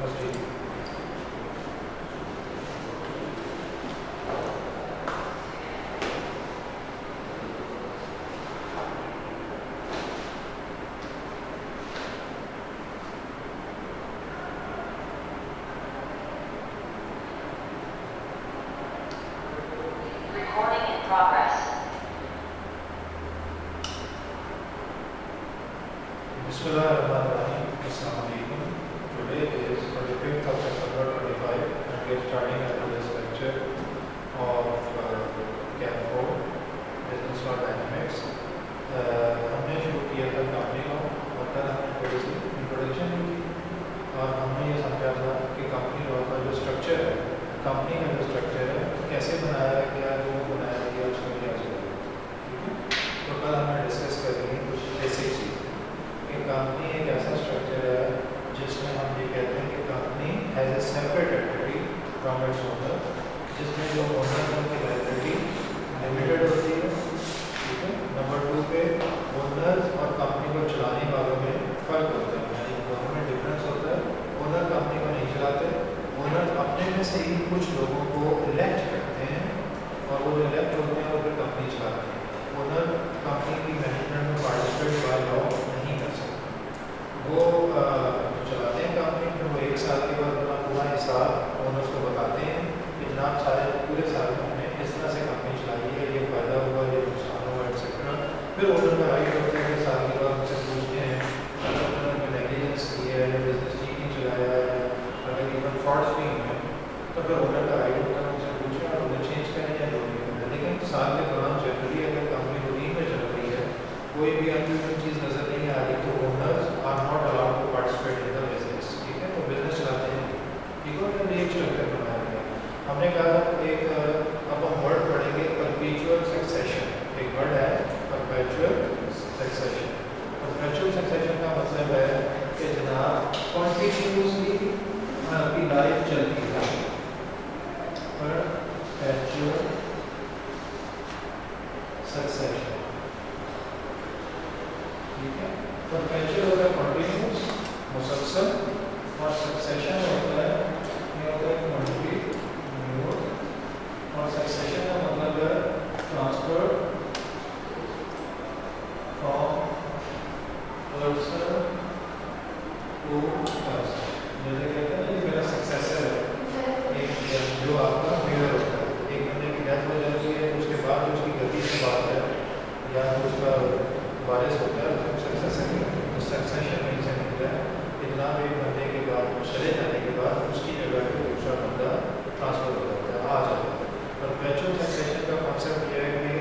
Recording in progress. Bismillahirrahmanirrahim. Assalamu alaikum. Today is 25th of September 25 and we are starting after this lecture of Camp 4 Business for Dynamics. हमने शुरू किया था company को और कल हमने थोड़ी सी इंट्रोडक्शन दी थी और हमने ये समझा था कि कंपनी का जो स्ट्रक्चर है, कंपनी का जो स्ट्रक्चर है कैसे बनाया गया, जो बनाया गया उसमें क्या जरूरत है, ठीक है। तो कल हमने डिस्कस करेंगे कुछ बेसिक चीज़। कंपनी एक ऐसा स्ट्रक्चर है जिसमें हम ये कहते हैं कि company has a separate activity from its owner, जिसमें जो ओनर है उनकी लायबिलिटी लिमिटेड होती है, ठीक है। नंबर 2 पे ओनर और कंपनी को चलाने वालों में फ़र्क होता है, यानी दोनों में डिफरेंस होता है। ओनर कंपनी को नहीं चलाते, ओनर अपने में से ही कुछ लोगों को इलेक्ट करते हैं और वो जो इलेक्ट होते हैं वो फिर कंपनी चलाते हैं। ओनर कंपनी की मैनेजमेंट में पार्टिसिपेट बाय लॉ नहीं कर सकते, वो चलाते हैं कंपनी, फिर वो 1 साल के बाद अपना पूरा हिसाब ओनर्स को बताते हैं कि जनाब सारे पूरे साल में हमने इस तरह से कंपनी चलाई है, ये फ़ायदा हुआ, ये नुकसान हुआ, एक्सेट्रा। फिर ओनर का राइट होता है कि साल के बाद उनसे पूछते हैं अगर उन्होंने नेगलिजेंस किया है, बिजनेस ठीक नहीं चलाया है, अगर इवन फ्रॉड्स भी हैं तो फिर ओनर का राइट होता है उनसे पूछें और उन्हें चेंज करें या जो भी करें। लेकिन साल के दौरान जनरली अगर कंपनी रूटीन में चल रही है, कोई भी अनयूजुअल चीज़ नज़र नहीं आ रही, तो owners are not allowed to participate in the business, ठीक है। तो बिजनेस चलाते हैं, ठीक है। तो एक स्ट्रक्चर बनाया गया। हमने कहा एक अब हम वर्ड पढ़ेंगे परपेचुअल सक्सेशन। एक वर्ड है परपेचुअल सक्सेशन। परपेचुअल सक्सेशन का मतलब है कि जनाब कॉन्टिन्यूसली आपकी लाइफ चलती है। परपेचुअल सक्सेशन, ठीक है। परपेचुअल होता है कॉन्टिन्यूस, मुसलसल, और सक्सेशन होता है कंटिन्यूस, और सक्सेशन का मतलब है transfer from person to person. जैसे कहते हैं ये मेरा सक्सेसर है, एक जो आपका मेयर होता है, एक बंदे की डेथ हो जाती है उसके बाद जो उसकी गति से बात है या जो उसका वारिस होता है उसको सक्सेसर कहते हैं। तो सक्सेशन में से निकला है इतना भी बंदे के बाद चले जाने के बाद उसकी जगह पे दूसरा बंदा ट्रांसफर हो जाता है, आ जाता है। परपेचुअल सक्सेशन का कॉन्सेप्ट यह है कि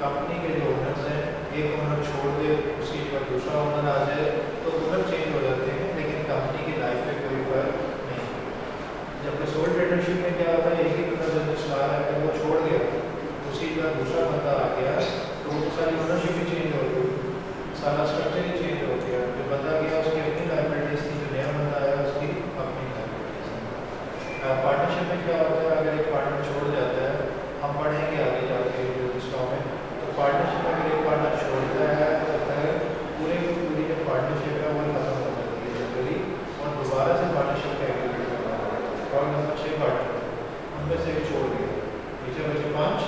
कंपनी के जो ओनर्स हैं, एक ओनर छोड़ दे उसकी जगह दूसरा ओनर आ जाए तो ओनर चेंज हो जाते हैं, लेकिन कंपनी की लाइफ में कोई फर्क नहीं। जबकि सोल ट्रेडरशिप में क्या होता है, एक ही बंदा बिजनेस चला रहा है, अगर वो छोड़ गया उसी जगह दूसरा बंदा आ गया तो वो सारी ओनरशिप भी चेंज हो गई, सारा स्ट्रक्चर ही चेंज हो गया। जो बंदा गया उसकी अपनी लाइबिलिटीज थी, जो नया बंदा आया उसकी अपनी लाइबिलिटीज। पार्टनरशिप में क्या होता है, अगर एक पार्टनर छोड़ जाता है, हम पढ़ेंगे आगे जाके बिजनेस लॉ में, तो पार्टनरशिप में अगर एक पार्टनर छोड़ता है तो फिर पूरी जो पार्टनरशिप है वो खत्म हो जाती है जनरली, और दोबारा से पार्टनरशिप का एग्रीमेंट करना होगा। फॉर एग्जाम्पल 6 पार्टनर, उनमें से एक छोड़ गया, पीछे बचे 5,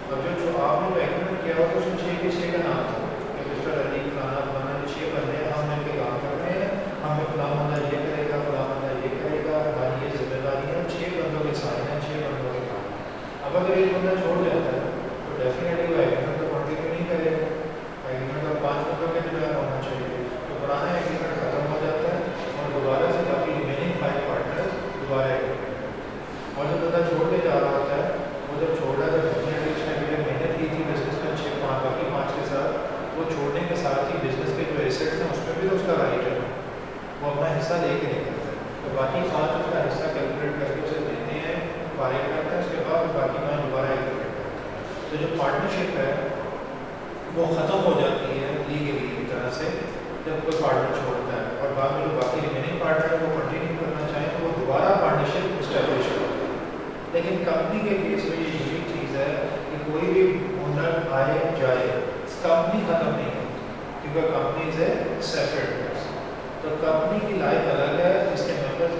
और जो आपने जो एग्रीमेंट किया होगा उसमें 6 के 6 का नाम था कि मिस्टर अली फलाना फलाना 6 बंदे हैं, हम मिलकर काम कर रहे हैं, हमें फलां बंदा ये करेगा, फलां बंदा ये करेगा, हमारी ये जिम्मेदारी है, 6 बंदों के साइन हैं, 6 बंदों के काम। अब अगर एक बंदा छोड़ जाता है तो डेफिनेटली वो एग्रीमेंट को कंटिन्यू नहीं करेगा, एग्रीमेंट का 5 बंदों के जो है होना चाहिए, तो पुराना एग्रीमेंट खत्म हो जाता है और दोबारा से बाकी रिमेनिंग 5 पार्टनर्स दोबारा एग्रीमेंट। और जो बंदा छोड़ के जा रहा होता है वो जब छोड़ रहा है तो डेफिनेटली उसने भी मेहनत की थी बिजनेस में 6 बाकी 5 के साथ, वो छोड़ने के साथ ही बिजनेस के जो एसेट्स हैं उसमें भी तो उसका राइट है, वो अपना हिस्सा लेके निकलता है। तो बाकी 5 उसका हिस्सा कैलकुलेट करके उसे देते हैं, फारिग करता है, उसके बाद बाकी 5 दोबारा एग्रीमेंट करते हैं। तो जो पार्टनरशिप है वो ख़त्म हो जाती है लीगली एक तरह से जब कोई पार्टनर छोड़ता है, और बाद में जो बाकी रिमेनिंग पार्टनर है वो कंटिन्यू करना चाहें तो वो दोबारा पार्टनरशिप इस्टेब्लिश होती है। लेकिन कंपनी के केस में ये यूनिक चीज़ है कि कोई भी ओनर आए जाए कंपनी ख़त्म नहीं होती, क्योंकि कंपनी इज़ ए सेपरेट। तो कंपनी की लाइफ अलग है, इसके मेंबर्स